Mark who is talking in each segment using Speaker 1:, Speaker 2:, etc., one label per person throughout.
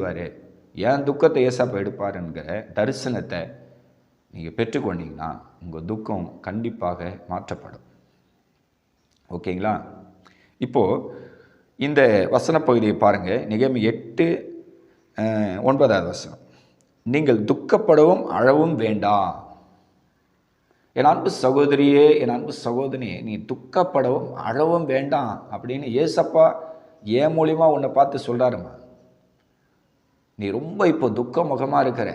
Speaker 1: செய்வார், என் துக்கத்தை ஏசப்பா எடுப்பாருங்கிற தரிசனத்தை நீங்கள் பெற்றுக்கொண்டீங்கன்னா உங்கள் துக்கம் கண்டிப்பாக மாற்றப்படும். ஓகேங்களா? இப்போது இந்த வசன பகுதியை பாருங்கள். நெகேமியா 8:9 வசனம். நீங்கள் துக்கப்படவும் அழவும் வேண்டாம். என் அன்பு சகோதரியே, என் அன்பு சகோதரியே, நீ துக்கப்படவும் அழவும் வேண்டாம் அப்படின்னு ஏசப்பா ஏன் மூலியமா உன்னை பார்த்து சொல்கிறாருமா. நீ ரொம்ப இப்போ துக்க முகமாக இருக்கிற,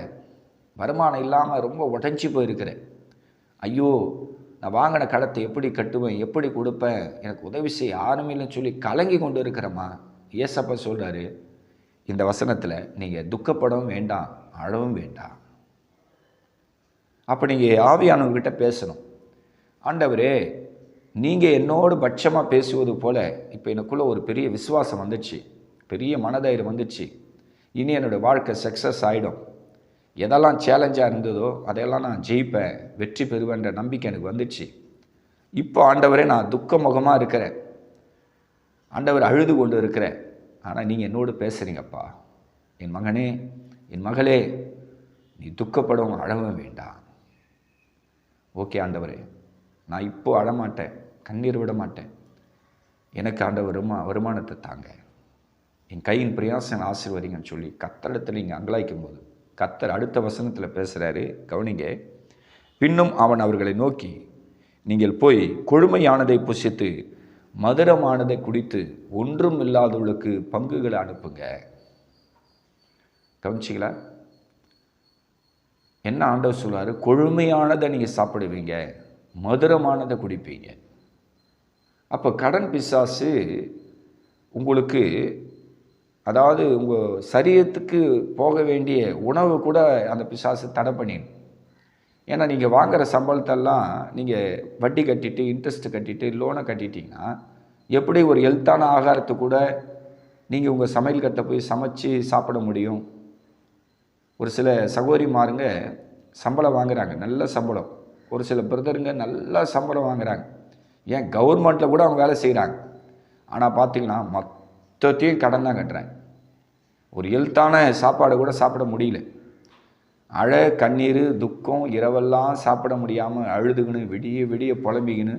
Speaker 1: வருமானம் இல்லாமல் ரொம்ப உடஞ்சி போயிருக்கிற, ஐயோ நான் வாங்கின கடத்தை எப்படி கட்டுவேன், எப்படி கொடுப்பேன், எனக்கு உதவி செய்ய யாருமே இல்லைன்னு சொல்லி கலங்கி கொண்டு இருக்கிறம்மா. ஏசப்பா சொல்கிறாரு இந்த வசனத்தில், நீங்கள் துக்கப்படவும் வேண்டாம் அழவும் வேண்டாம். அப்போ நீங்கள் ஆவியானவர்கிட்ட பேசணும். ஆண்டவரே, நீங்கள் என்னோடு பட்சமாக பேசுவது போல் இப்போ எனக்குள்ளே ஒரு பெரிய விசுவாசம் வந்துச்சு, பெரிய மனதைரியம் வந்துச்சு, இனி என்னோடய வாழ்க்கை சக்ஸஸ் ஆகிடும், எதெல்லாம் சேலஞ்சாக இருந்ததோ அதையெல்லாம் நான் ஜெயிப்பேன், வெற்றி பெறுவேன்ற நம்பிக்கை எனக்கு வந்துச்சு. இப்போ ஆண்டவரே நான் துக்க முகமாக இருக்கிறேன், ஆண்டவர் அழுது கொண்டு இருக்கிறேன், ஆனால் நீங்கள் என்னோடு பேசுகிறீங்கப்பா. என் மகனே, என் மகளே, நீ துக்கப்படவும் அழவும் வேண்டாம். ஓகே ஆண்டவரே, நான் இப்போ அழமாட்டேன், கண்ணீர் விட மாட்டேன், எனக்கு ஆண்டவர் வருமானத்தை தாங்க, என் கையின் பிரயாசம் ஆசீர்வதிங்கன்னு சொல்லி கர்த்தரிடத்தில் நீங்கள் அங்கலாய்க்கும் போது கர்த்தர் அடுத்த வசனத்தில் பேசுகிறாரு. கவனிங்க. பின்னும் அவன் அவர்களை நோக்கி, நீங்கள் போய் கொழுமையானதை புசித்து மதுரமானதை குடித்து ஒன்றும் இல்லாதவர்களுக்கு பங்குகளை அனுப்புங்க. கவனிச்சிங்களா? என்ன ஆண்டவர் சொல்றாரு? கொழுமையானதை நீங்கள் சாப்பிடுவீங்க, மதுரமானதை குடிப்பீங்க. அப்போ கடன் பிசாசு உங்களுக்கு, அதாவது உங்கள் சரீரத்துக்கு போக வேண்டிய உணவு கூட அந்த பிசாசு தடை பண்ணிடும். ஏன்னா நீங்கள் வாங்குகிற சம்பளத்தெல்லாம் நீங்கள் வட்டி கட்டிட்டு, இன்ட்ரெஸ்ட்டு கட்டிட்டு, லோனை கட்டிட்டிங்கன்னா எப்படி ஒரு ஹெல்த்தான ஆகாரத்தை கூட நீங்கள் உங்கள் சமையல் கட்டை போய் சமைச்சு சாப்பிட முடியும்? ஒரு சில சகோதரிமாருங்க சம்பளம் வாங்குகிறாங்க, நல்ல சம்பளம். ஒரு சில பிரதருங்க நல்ல சம்பளம் வாங்குகிறாங்க, ஏன் கவர்மெண்ட்டில் கூட அவங்க வேலை செய்கிறாங்க. ஆனால் பார்த்திங்கன்னா மொத்தத்தையும் கடன் தான் கட்டுறாங்க. ஒரு ஹெல்த்தான சாப்பாடு கூட சாப்பிட முடியல. கண்ணீர் துக்கம், இரவெல்லாம் சாப்பிட முடியாமல் அழுதுகின்னு விடிய விடிய புலம்பிக்கின்னு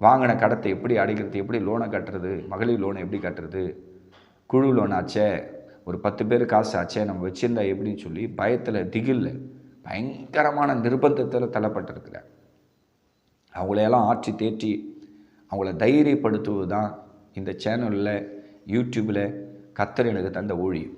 Speaker 1: வாங்கின கடத்தை எப்படி அடைக்கிறது, எப்படி லோனை கட்டுறது, மகளிர் லோனை எப்படி கட்டுறது, குழு லோன் ஆச்சே, ஒரு 10 பேர் காசு ஆச்சே, நம்ம வச்சுருந்தா எப்படின்னு சொல்லி பயத்தில், திகில்ல, பயங்கரமான நிர்பந்தத்தில் தள்ளப்பட்டிருக்கிறார். அவங்களையெல்லாம் ஆற்றி தேற்றி அவங்கள தைரியப்படுத்துவது தான் இந்த சேனலில், யூடியூப்பில் கர்த்தர் எனக்கு தந்த ஊழியம்.